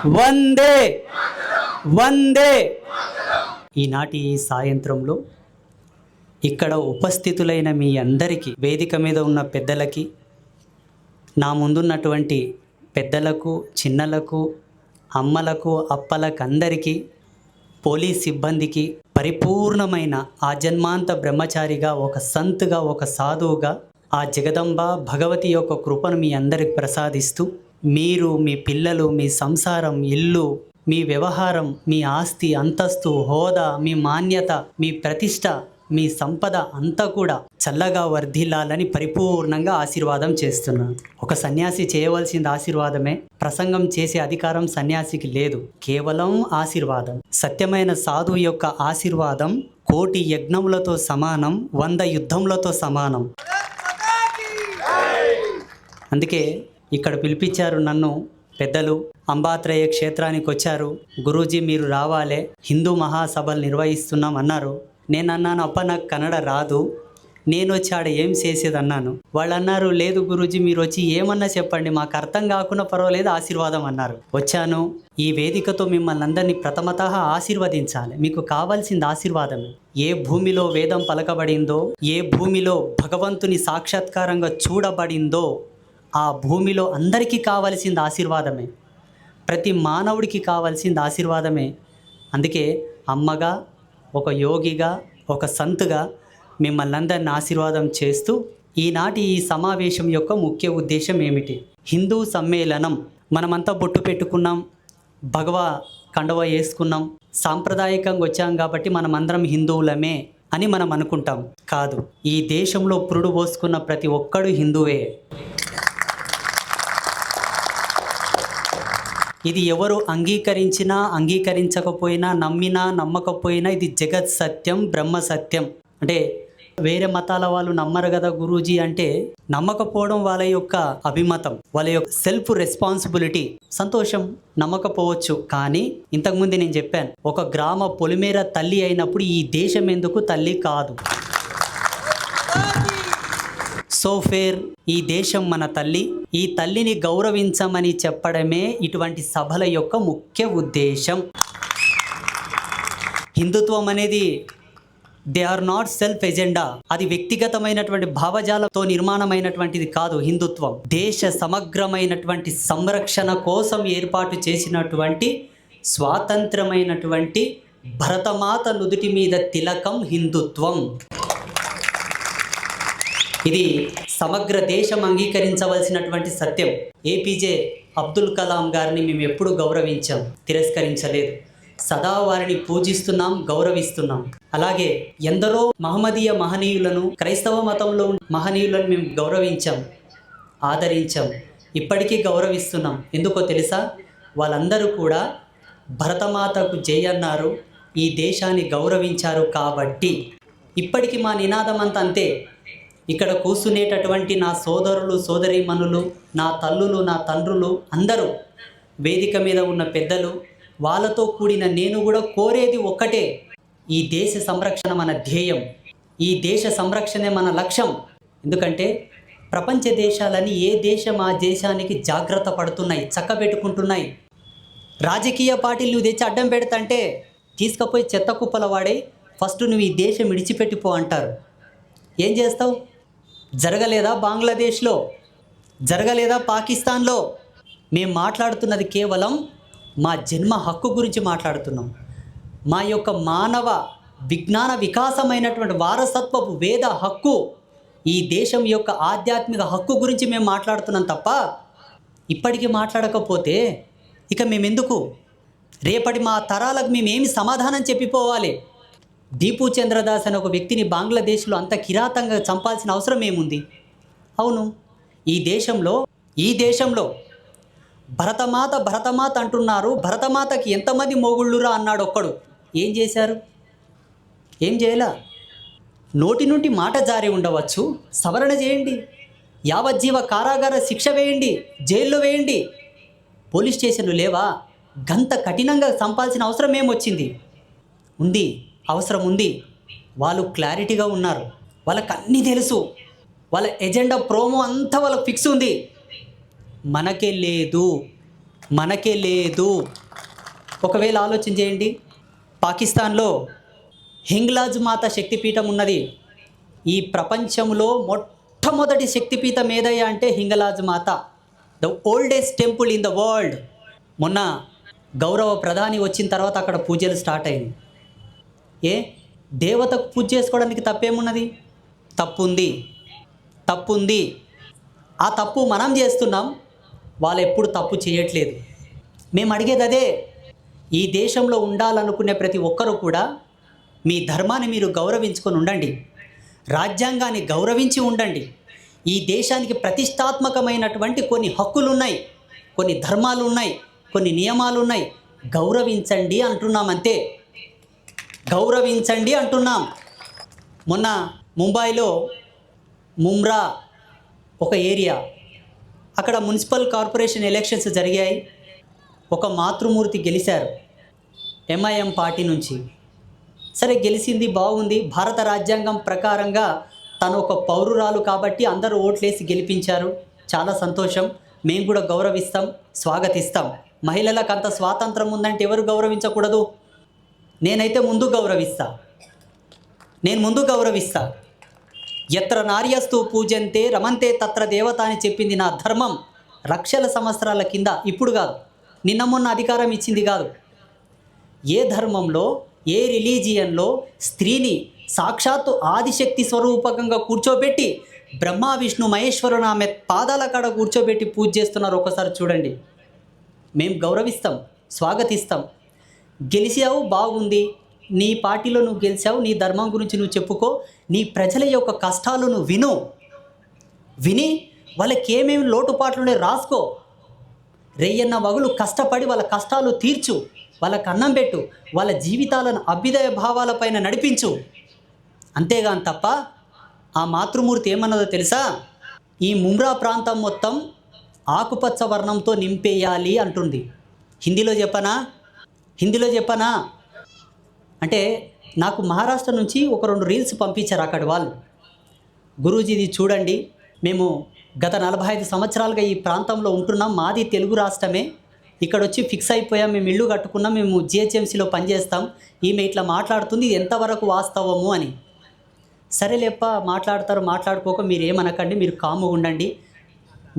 వందే వందే. ఈనాటి సాయంత్రంలో ఇక్కడ ఉపస్థితులైన మీ అందరికీ, వేదిక మీద ఉన్న పెద్దలకి, నా ముందున్నటువంటి పెద్దలకు, చిన్నలకు, అమ్మలకు, అప్పలకు, అందరికీ, పోలీస్ సిబ్బందికి, పరిపూర్ణమైన ఆ జన్మాంత బ్రహ్మచారిగా, ఒక సంత్గా, ఒక సాధువుగా ఆ జగదంబ భగవతి యొక్క కృపను మీ అందరికి ప్రసాదిస్తూ, మీరు, మీ పిల్లలు, మీ సంసారం, ఇల్లు, మీ వ్యవహారం, మీ ఆస్తి, అంతస్తు, హోదా, మీ మాన్యత, మీ ప్రతిష్ట, మీ సంపద అంతా కూడా చల్లగా వర్ధిల్లాలని పరిపూర్ణంగా ఆశీర్వాదం చేస్తున్నాను. ఒక సన్యాసి చేయవలసింది ఆశీర్వాదమే. ప్రసంగం చేసే అధికారం సన్యాసికి లేదు, కేవలం ఆశీర్వాదం. సత్యమైన సాధువు యొక్క ఆశీర్వాదం 1,000,000 యజ్ఞములతో సమానం, 100 యుద్ధములతో సమానం. అందుకే ఇక్కడ పిలిపించారు నన్ను పెద్దలు. అంబాత్రయ క్షేత్రానికి వచ్చారు. గురూజీ మీరు రావాలే, హిందూ మహాసభలు నిర్వహిస్తున్నాం అన్నారు. నేను అన్నాను, అప్ప నాకు కన్నడ రాదు, నేను వచ్చి ఆడ ఏం చేసేదన్నాను. వాళ్ళు అన్నారు, లేదు గురూజీ మీరు వచ్చి ఏమన్నా చెప్పండి, మాకు అర్థం కాకుండా పర్వాలేదు, ఆశీర్వాదం అన్నారు. వచ్చాను. ఈ వేదికతో మిమ్మల్ని అందరినీ ప్రథమతః ఆశీర్వదించాలి. మీకు కావాల్సింది ఆశీర్వాదమే. ఏ భూమిలో వేదం పలకబడిందో, ఏ భూమిలో భగవంతుని సాక్షాత్కారంగా చూడబడిందో, ఆ భూమిలో అందరికీ కావాల్సింది ఆశీర్వాదమే. ప్రతి మానవుడికి కావాల్సింది ఆశీర్వాదమే. అందుకే అమ్మగా, ఒక యోగిగా, ఒక సంత్గా మిమ్మల్ని అందరిని ఆశీర్వాదం చేస్తూ, ఈనాటి ఈ సమావేశం యొక్క ముఖ్య ఉద్దేశం ఏమిటి? హిందూ సమ్మేళనం. మనమంతా బొట్టు పెట్టుకున్నాం, భగవ కండవ వేసుకున్నాం, సాంప్రదాయకంగా వచ్చాం కాబట్టి మనమందరం హిందువులమే అని మనం అనుకుంటాం. కాదు, ఈ దేశంలో పురుడు పోసుకున్న ప్రతి ఒక్కడు హిందువే. ఇది ఎవరు అంగీకరించినా అంగీకరించకపోయినా, నమ్మినా నమ్మకపోయినా, ఇది జగత్ సత్యం, బ్రహ్మ సత్యం. అంటే వేరే మతాల వాళ్ళు నమ్మరు కదా గురూజీ అంటే, నమ్మకపోవడం వాళ్ళ యొక్క అభిమతం, వాళ్ళ యొక్క సెల్ఫ్ రెస్పాన్సిబిలిటీ. సంతోషం, నమ్మకపోవచ్చు. కానీ ఇంతకుముందు నేను చెప్పాను, ఒక గ్రామ పొలిమేర తల్లి అయినప్పుడు ఈ దేశం ఎందుకు తల్లి కాదు? సో ఫేర్, ఈ దేశం మన తల్లి. ఈ తల్లిని గౌరవించమని చెప్పడమే ఇటువంటి సభల యొక్క ముఖ్య ఉద్దేశం. హిందుత్వం అనేది they are not self agenda. అది వ్యక్తిగతమైనటువంటి భావజాలతో నిర్మాణమైనటువంటిది కాదు. హిందుత్వం దేశ సమగ్రమైనటువంటి సంరక్షణ కోసం ఏర్పాటు చేసినటువంటి స్వాతంత్రమైనటువంటి భరతమాత నుదుటి మీద తిలకం హిందుత్వం. ఇది సమగ్ర దేశం అంగీకరించవలసినటువంటి సత్యం. ఏపీజే అబ్దుల్ కలాం గారిని మేము ఎప్పుడు గౌరవించాం, తిరస్కరించలేదు. సదా వారిని పూజిస్తున్నాం, గౌరవిస్తున్నాం. అలాగే ఎందరో మహమ్మదీయ మహనీయులను, క్రైస్తవ మతంలో మహనీయులను మేము గౌరవించాం, ఆదరించాం, ఇప్పటికీ గౌరవిస్తున్నాం. ఎందుకో తెలుసా? వాళ్ళందరూ కూడా భరతమాతకు జై అన్నారు, ఈ దేశాన్ని గౌరవించారు. కాబట్టి ఇప్పటికీ మా నినాదం అంతా అంతే. ఇక్కడ కూర్చునేటటువంటి నా సోదరులు, సోదరీమణులు, నా తల్లులు, నా తండ్రులు, అందరూ, వేదిక మీద ఉన్న పెద్దలు, వాళ్ళతో కూడిన నేను కూడా కోరేది ఒక్కటే, ఈ దేశ సంరక్షణ మన ధ్యేయం, ఈ దేశ సంరక్షణే మన లక్ష్యం. ఎందుకంటే ప్రపంచ దేశాలని ఏ దేశం ఆ దేశానికి జాగ్రత్త పడుతున్నాయి, చక్కబెట్టుకుంటున్నాయి. రాజకీయ పార్టీలు నువ్వు తెచ్చి అడ్డం పెడతంటే తీసుకుపోయి చెత్త కుప్పల వాడే, ఫస్ట్ నువ్వు ఈ దేశం విడిచిపెట్టిపో అంటారు. ఏం చేస్తావు? జరగలేదా బంగ్లాదేశ్లో? జరగలేదా పాకిస్తాన్లో? మేము మాట్లాడుతున్నది కేవలం మా జన్మ హక్కు గురించి మాట్లాడుతున్నాం. మా యొక్క మానవ విజ్ఞాన వికాసమైనటువంటి వారసత్వపు వేద హక్కు, ఈ దేశం యొక్క ఆధ్యాత్మిక హక్కు గురించి మేము మాట్లాడుతున్నాం తప్ప, ఇప్పటికీ మాట్లాడకపోతే ఇక మేమెందుకు? రేపటి మా తరాలకు మేమేమి సమాధానం చెప్పిపోవాలి? దీపు చంద్రదాస్ అనే ఒక వ్యక్తిని బంగ్లాదేశ్లో అంత కిరాతంగా చంపాల్సిన అవసరం ఏముంది? అవును, ఈ దేశంలో భరతమాత భరతమాత అంటున్నారు. భరతమాతకి ఎంతమంది మొగుళ్ళురా అన్నాడు ఒక్కడు. ఏం చేశారు? ఏం చేయలా. నోటి నుండి మాట జారి ఉండవచ్చు, సవరణ చేయండి, యావజ్జీవ కారాగార శిక్ష వేయండి, జైల్లో వేయండి. పోలీస్ స్టేషన్లు లేవా? గంత కఠినంగా చంపాల్సిన అవసరం ఏమొచ్చింది? ఉంది, అవసరం ఉంది. వాళ్ళు క్లారిటీగా ఉన్నారు, వాళ్ళకి అన్నీ తెలుసు, వాళ్ళ ఎజెండా ప్రోమో అంతా వాళ్ళకి ఫిక్స్ ఉంది. మనకే లేదు. మనకే లేదు. ఒకవేళ ఆలోచన చేయండి, పాకిస్తాన్లో హింగ్లాజ్ మాత శక్తిపీఠం ఉన్నది. ఈ ప్రపంచంలో మొట్టమొదటి శక్తిపీఠం ఏదయ్యా అంటే హింగలాజ్ మాత, the oldest temple in the world. మొన్న గౌరవ ప్రధాని వచ్చిన తర్వాత అక్కడ పూజలు స్టార్ట్ అయింది. ఏ దేవతకు పూజ చేసుకోవడానికి తప్పేమున్నది? తప్పుంది. ఆ తప్పు మనం చేస్తున్నాం, వాళ్ళు ఎప్పుడు తప్పు చేయట్లేదు. మేము అడిగేది అదే. ఈ దేశంలో ఉండాలనుకునే ప్రతి ఒక్కరూ కూడా మీ ధర్మాన్ని మీరు గౌరవించుకొని ఉండండి, రాజ్యాంగాన్ని గౌరవించి ఉండండి. ఈ దేశానికి ప్రతిష్టాత్మకమైనటువంటి కొన్ని హక్కులు ఉన్నాయి, కొన్ని ధర్మాలు ఉన్నాయి, కొన్ని నియమాలు ఉన్నాయి. గౌరవించండి అంటున్నాం, అంతే. గౌరవించండి అంటున్నాం. మొన్న ముంబైలో ముమ్రా ఒక ఏరియా, అక్కడ మున్సిపల్ కార్పొరేషన్ ఎలక్షన్స్ జరిగాయి. ఒక మాతృమూర్తి గెలిచారు ఎంఐఎం పార్టీ నుంచి. సరే, గెలిచింది, బాగుంది. భారత రాజ్యాంగం ప్రకారంగా తను ఒక పౌరురాలు కాబట్టి అందరూ ఓట్లేసి గెలిపించారు. చాలా సంతోషం. మేము కూడా గౌరవిస్తాం, స్వాగతిస్తాం. మహిళలకు అంత స్వాతంత్రం ఉందంటే ఎవరు గౌరవించకూడదు? నేనైతే ముందు గౌరవిస్తా. ఎత్ర నార్యస్తు పూజంతే రమంతే తత్ర దేవత అని చెప్పింది నా ధర్మం. లక్షల సంవత్సరాల కింద, ఇప్పుడు కాదు, నిన్న మొన్న అధికారం ఇచ్చింది కాదు. ఏ ధర్మంలో, ఏ రిలీజియన్లో స్త్రీని సాక్షాత్తు ఆదిశక్తి స్వరూపకంగా కూర్చోబెట్టి బ్రహ్మ విష్ణు మహేశ్వరుని ఆమె పాదాల కాడ కూర్చోబెట్టి పూజ చేస్తున్నారు? ఒకసారి చూడండి. మేము గౌరవిస్తాం, స్వాగతిస్తాం. గెలిచావు, బాగుంది. నీ పార్టీలో నువ్వు గెలిచావు, నీ ధర్మం గురించి నువ్వు చెప్పుకో. నీ ప్రజల యొక్క కష్టాలను విని వాళ్ళకి ఏమేమి లోటుపాట్లునే రాసుకో. రెయ్యన్న వగులు కష్టపడి వాళ్ళ కష్టాలు తీర్చు, వాళ్ళకు అన్నం పెట్టు, వాళ్ళ జీవితాలను అభ్యుదయ భావాలపైన నడిపించు. అంతేగాని తప్ప ఆ మాతృమూర్తి ఏమన్నదో తెలుసా? ఈ ముమ్రా ప్రాంతం మొత్తం ఆకుపచ్చ వర్ణంతో నింపేయాలి అంటుంది. హిందీలో చెప్పనా? అంటే నాకు మహారాష్ట్ర నుంచి ఒక 2 రీల్స్ పంపించారు అక్కడ వాళ్ళు. గురూజీ, ఇది చూడండి, మేము గత 45 సంవత్సరాలుగా ఈ ప్రాంతంలో ఉంటున్నాం, మాది తెలుగు రాష్ట్రమే, ఇక్కడ వచ్చి ఫిక్స్ అయిపోయాం, మేము ఇల్లు కట్టుకున్నాం, మేము జిహెచ్ఎంసీలో పనిచేస్తాం, ఈమె ఇట్లా మాట్లాడుతుంది, ఇది ఎంతవరకు వాస్తవము అని. సరేలేప్ప, మాట్లాడుకోక మీరు ఏమనకండి, మీరు కాముగా ఉండండి,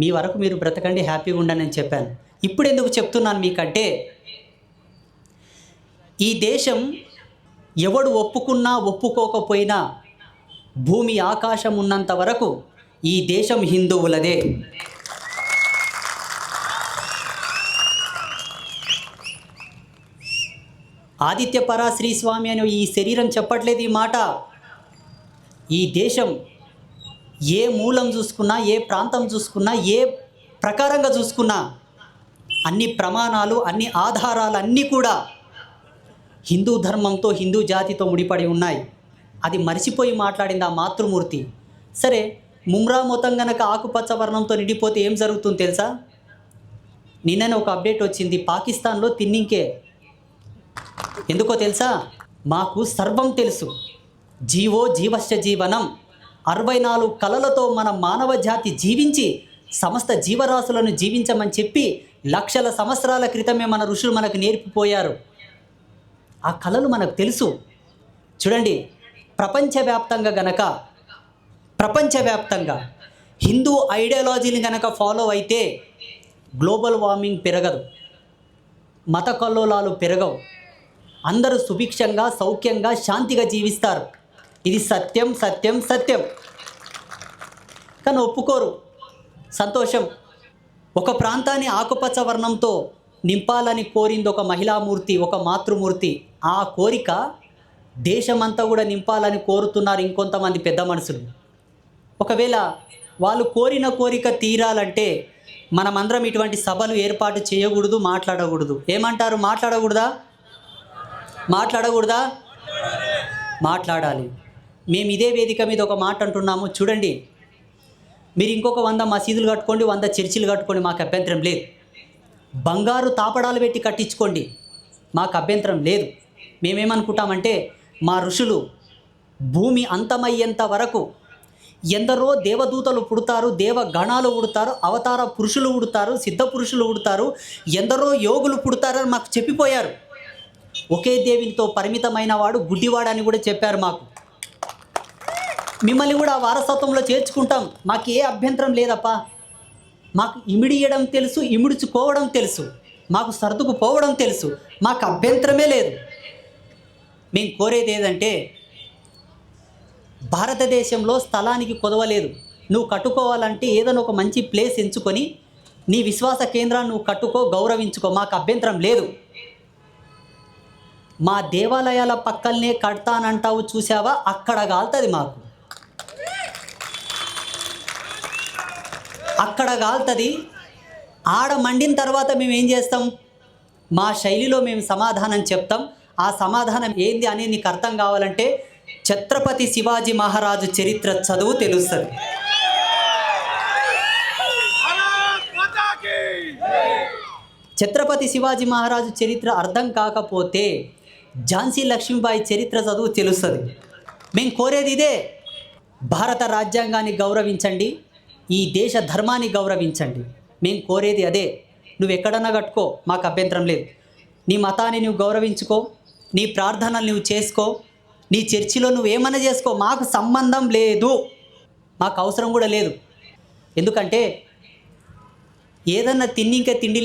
మీ వరకు మీరు బ్రతకండి, హ్యాపీగా ఉండండి అని చెప్పాను. ఇప్పుడు ఎందుకు చెప్తున్నాను మీకంటే, ఈ దేశం ఎవడు ఒప్పుకున్నా ఒప్పుకోకపోయినా భూమి ఆకాశం ఉన్నంత వరకు ఈ దేశం హిందువులదే. ఆదిత్య పరాశ్రీ స్వామి అని ఈ శరీరం చెప్పట్లేదు ఈ మాట. ఈ దేశం ఏ మూలం చూసుకున్నా, ఏ ప్రాంతం చూసుకున్నా, ఏ ప్రకారంగా చూసుకున్నా అన్ని ప్రమాణాలు, అన్ని ఆధారాలు అన్నీ కూడా హిందూ ధర్మంతో, హిందూ జాతితో ముడిపడి ఉన్నాయి. అది మరిచిపోయి మాట్లాడింది ఆ మాతృమూర్తి. సరే, ముమ్రా మొత్తం గనక ఆకుపచ్చ వర్ణంతో నిండిపోతే ఏం జరుగుతుందో తెలుసా? నిన్ననే ఒక అప్డేట్ వచ్చింది, పాకిస్తాన్లో తిన్నింకే. ఎందుకో తెలుసా? మాకు సర్వం తెలుసు, జీవో జీవశ్చ జీవనం, 64 కళలతో మన మానవ జాతి జీవించి సమస్త జీవరాశులను జీవించమని చెప్పి లక్షల సంవత్సరాల క్రితమే మన ఋషులు మనకు నేర్పిపోయారు. ఆ కళలు మనకు తెలుసు. చూడండి, ప్రపంచవ్యాప్తంగా హిందూ ఐడియాలజీని గనక ఫాలో అయితే గ్లోబల్ వార్మింగ్ పెరగదు, మత కల్లోలాలు పెరగవు, అందరూ సుభిక్షంగా, సౌఖ్యంగా, శాంతిగా జీవిస్తారు. ఇది సత్యం. కానీ ఒప్పుకోరు. సంతోషం. ఒక ప్రాంతాన్ని ఆకుపచ్చ వర్ణంతో నింపాలని కోరింది ఒక మహిళామూర్తి, ఒక మాతృమూర్తి. ఆ కోరిక దేశమంతా కూడా నింపాలని కోరుతున్నారు ఇంకొంతమంది పెద్ద మనుషులు. ఒకవేళ వాళ్ళు కోరిన కోరిక తీరాలంటే మనమందరం ఇటువంటి సభలు ఏర్పాటు చేయకూడదు, మాట్లాడకూడదు. ఏమంటారు? మాట్లాడకూడదా? మాట్లాడాలి. మేము ఇదే వేదిక మీద ఒక మాట అంటున్నాము. చూడండి, మీరు ఇంకొక 100 మసీదులు కట్టుకోండి, 100 చర్చిలు కట్టుకోండి, మాకు అభ్యంతరం లేదు. బంగారు తాపడాలు పెట్టి కట్టించుకోండి, మాకు అభ్యంతరం లేదు. మేమేమనుకుంటామంటే మా ఋషులు భూమి అంతమయ్యేంత వరకు ఎందరో దేవదూతలు పుడతారు, దేవగణాలు పుడతారు, అవతార పురుషులు పుడతారు, సిద్ధ పురుషులు పుడతారు, ఎందరో యోగులు పుడతారని మాకు చెప్పిపోయారు. ఒకే దేవునితో పరిమితమైన వాడు గుడ్డివాడు అని కూడా చెప్పారు మాకు. మిమ్మల్ని కూడా ఆ వారసత్వంలో చేర్చుకుంటాం, మాకు ఏ అభ్యంతరం లేదప్పా. మాకు ఇమిడియడం తెలుసు, ఇమిడ్చుకోవడం తెలుసు, మాకు సర్దుకుపోవడం తెలుసు, మాకు అభ్యంతరమే లేదు. మేము కోరేది ఏదంటే, భారతదేశంలో స్థలానికి కొదవలేదు. నువ్వు కట్టుకోవాలంటే ఏదైనా ఒక మంచి ప్లేస్ ఎంచుకొని నీ విశ్వాస కేంద్రాన్ని నువ్వు కట్టుకో, గౌరవించుకో, మాకు అభ్యంతరం లేదు. మా దేవాలయాల పక్కలనే కడతానంటావు చూసావా, అక్కడ కాలుతుంది మాకు, అక్కడ కాలుతుంది. ఆడ మండిన తర్వాత మేము ఏం చేస్తాం, మా శైలిలో మేము సమాధానం చెప్తాం. ఆ సమాధానం ఏంది అనేది నీకు అర్థం కావాలంటే ఛత్రపతి శివాజీ మహారాజు చరిత్ర చదువు తెలుస్తుంది. ఛత్రపతి శివాజీ మహారాజు చరిత్ర అర్థం కాకపోతే ఝాన్సీ లక్ష్మీబాయి చరిత్ర చదువు తెలుస్తుంది. మేము కోరేది ఇదే, భారత రాజ్యాంగాన్ని గౌరవించండి, ఈ దేశ ధర్మాన్ని గౌరవించండి. మేము కోరేది అదే. నువ్వు ఎక్కడన్నా కట్టుకో, మాకు అభ్యంతరం లేదు. నీ మతాన్ని నువ్వు గౌరవించుకో, నీ ప్రార్థనలు నువ్వు చేసుకో, నీ చర్చిలో నువ్వేమన్నా చేసుకో, మాకు సంబంధం లేదు, మాకు అవసరం కూడా లేదు. ఎందుకంటే ఏదన్నా తిన్నింకే తిండి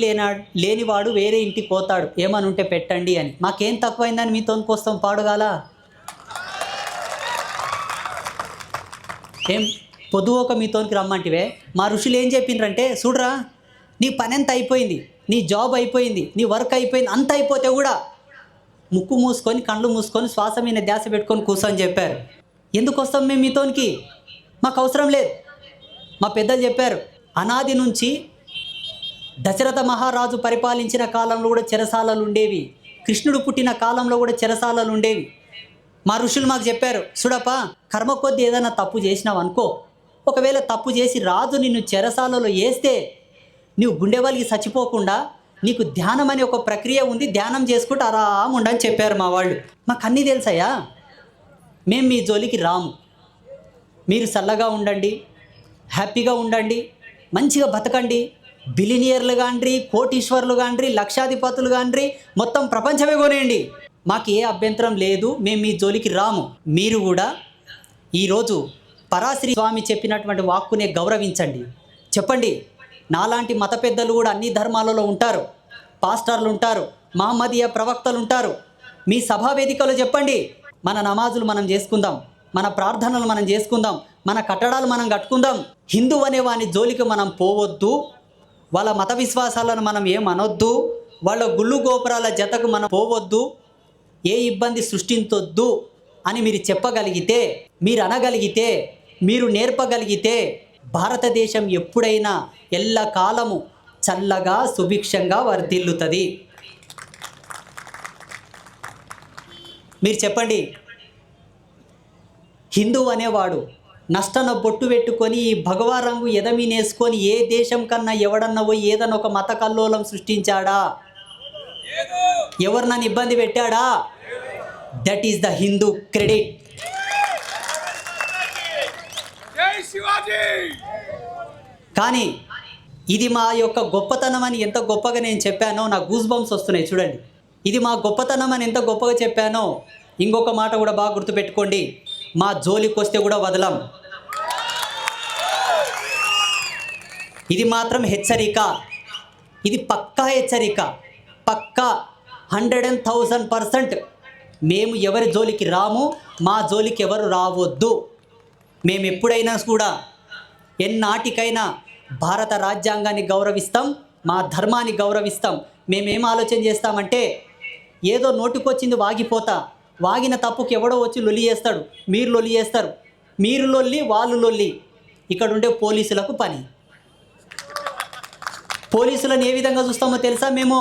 లేనివాడు వేరే ఇంటికి పోతాడు, ఏమని ఉంటే పెట్టండి అని. మాకేం తక్కువైందని మీతోనికి వస్తాం పాడుగాల. ఏం పొద్దువోక మీతోనికి రమ్మంటివే. మా ఋషులు ఏం చెప్పిండ్రంటే, చూడరా నీ పని ఎంత అయిపోయింది, నీ జాబ్ అయిపోయింది, నీ వర్క్ అయిపోయింది, అంత అయిపోతే కూడా ముక్కు మూసుకొని కళ్ళు మూసుకొని శ్వాస మీద ధ్యాస పెట్టుకొని కూర్చొని చెప్పారు. ఎందుకు వస్తాం మేము మీతోనికి, మాకు అవసరం లేదు. మా పెద్దలు చెప్పారు, అనాది నుంచి దశరథ మహారాజు పరిపాలించిన కాలంలో కూడా చెరసాలలు ఉండేవి, కృష్ణుడు పుట్టిన కాలంలో కూడా చెరసాలలు ఉండేవి. మా ఋషులు మాకు చెప్పారు, చూడప్ప కర్మ కొద్దీ ఏదైనా తప్పు చేసినావు అనుకో, ఒకవేళ తప్పు చేసి రాజు నిన్ను చెరసాలలో వేస్తే నువ్వు గుండెవాళ్ళకి చచ్చిపోకుండా నీకు ధ్యానం అనే ఒక ప్రక్రియ ఉంది, ధ్యానం చేసుకుంటూ ఆరాం ఉండని చెప్పారు మా వాళ్ళు. మాకు అన్నీ తెలుసాయా, మేము మీ జోలికి రాము. మీరు చల్లగా ఉండండి, హ్యాపీగా ఉండండి, మంచిగా బతకండి, బిలినియర్లు కాండ్రి, కోటీశ్వర్లు కాండ్రి, లక్షాధిపతులు కాండ్రి, మొత్తం ప్రపంచమే కొనేయండి, మాకు ఏ అభ్యంతరం లేదు, మేము మీ జోలికి రాము. మీరు కూడా ఈరోజు పరాశ్రీ స్వామి చెప్పినటువంటి వాక్కునే గౌరవించండి. చెప్పండి, నాలాంటి మత పెద్దలు కూడా అన్ని ధర్మాలలో ఉంటారు, పాస్టర్లు ఉంటారు, మహమ్మదీయ ప్రవక్తలు ఉంటారు. మీ సభా వేదికలో చెప్పండి, మన నమాజులు మనం చేసుకుందాం, మన ప్రార్థనలు మనం చేసుకుందాం, మన కట్టడాలు మనం కట్టుకుందాం. హిందూ అనే వాని జోలికి మనం పోవద్దు, వాళ్ళ మత విశ్వాసాలను మనం ఏమనొద్దు, వాళ్ళ గుళ్ళు గోపురాల జతకు మనం పోవద్దు, ఏ ఇబ్బంది సృష్టించొద్దు అని మీరు చెప్పగలిగితే, మీరు అనగలిగితే, మీరు నేర్పగలిగితే భారతదేశం ఎప్పుడైనా ఎల్లకాలము చల్లగా సుభిక్షంగా వర్ధిల్లుతుంది. మీరు చెప్పండి, హిందూ అనేవాడు నష్టన బొట్టు పెట్టుకొని ఈ భగవా రంగు ఎదమీనేసుకొని ఏ దేశం కన్నా ఎవడన్నా పోయి ఏదన్నా ఒక మత కల్లోలం సృష్టించాడా, ఎవరు నన్ను ఇబ్బంది పెట్టాడా? That is the Hindu credit. కానీ ఇది మా యొక్క గొప్పతనం అని ఎంత గొప్పగా నేను చెప్పానో, నా గూస్ బంప్స్ వస్తున్నాయి చూడండి. ఇది మా గొప్పతనం అని ఎంత గొప్పగా చెప్పానో, ఇంకొక మాట కూడా బాగా గుర్తుపెట్టుకోండి, మా జోలికి వస్తే కూడా వదలం. ఇది మాత్రం హెచ్చరిక, ఇది పక్కా హెచ్చరిక, పక్కా 100,000% మేము ఎవరి జోలికి రాము, మా జోలికి ఎవరు రావద్దు. మేము ఎప్పుడైనా కూడా ఎన్నాటికైనా భారత రాజ్యాంగాన్ని గౌరవిస్తాం, మా ధర్మాన్ని గౌరవిస్తాం. మేమేం ఆలోచన చేస్తామంటే, ఏదో నోటికొచ్చింది వాగిపోతా, వాగిన తప్పుకి ఎవడో వచ్చి లొల్లి చేస్తాడు, మీరు లొల్లి చేస్తారు, మీరు లొల్లి వాళ్ళు లొల్లి. ఇక్కడ ఉండే పోలీసులకు పని. పోలీసులను ఏ విధంగా చూస్తామో తెలుసా? మేము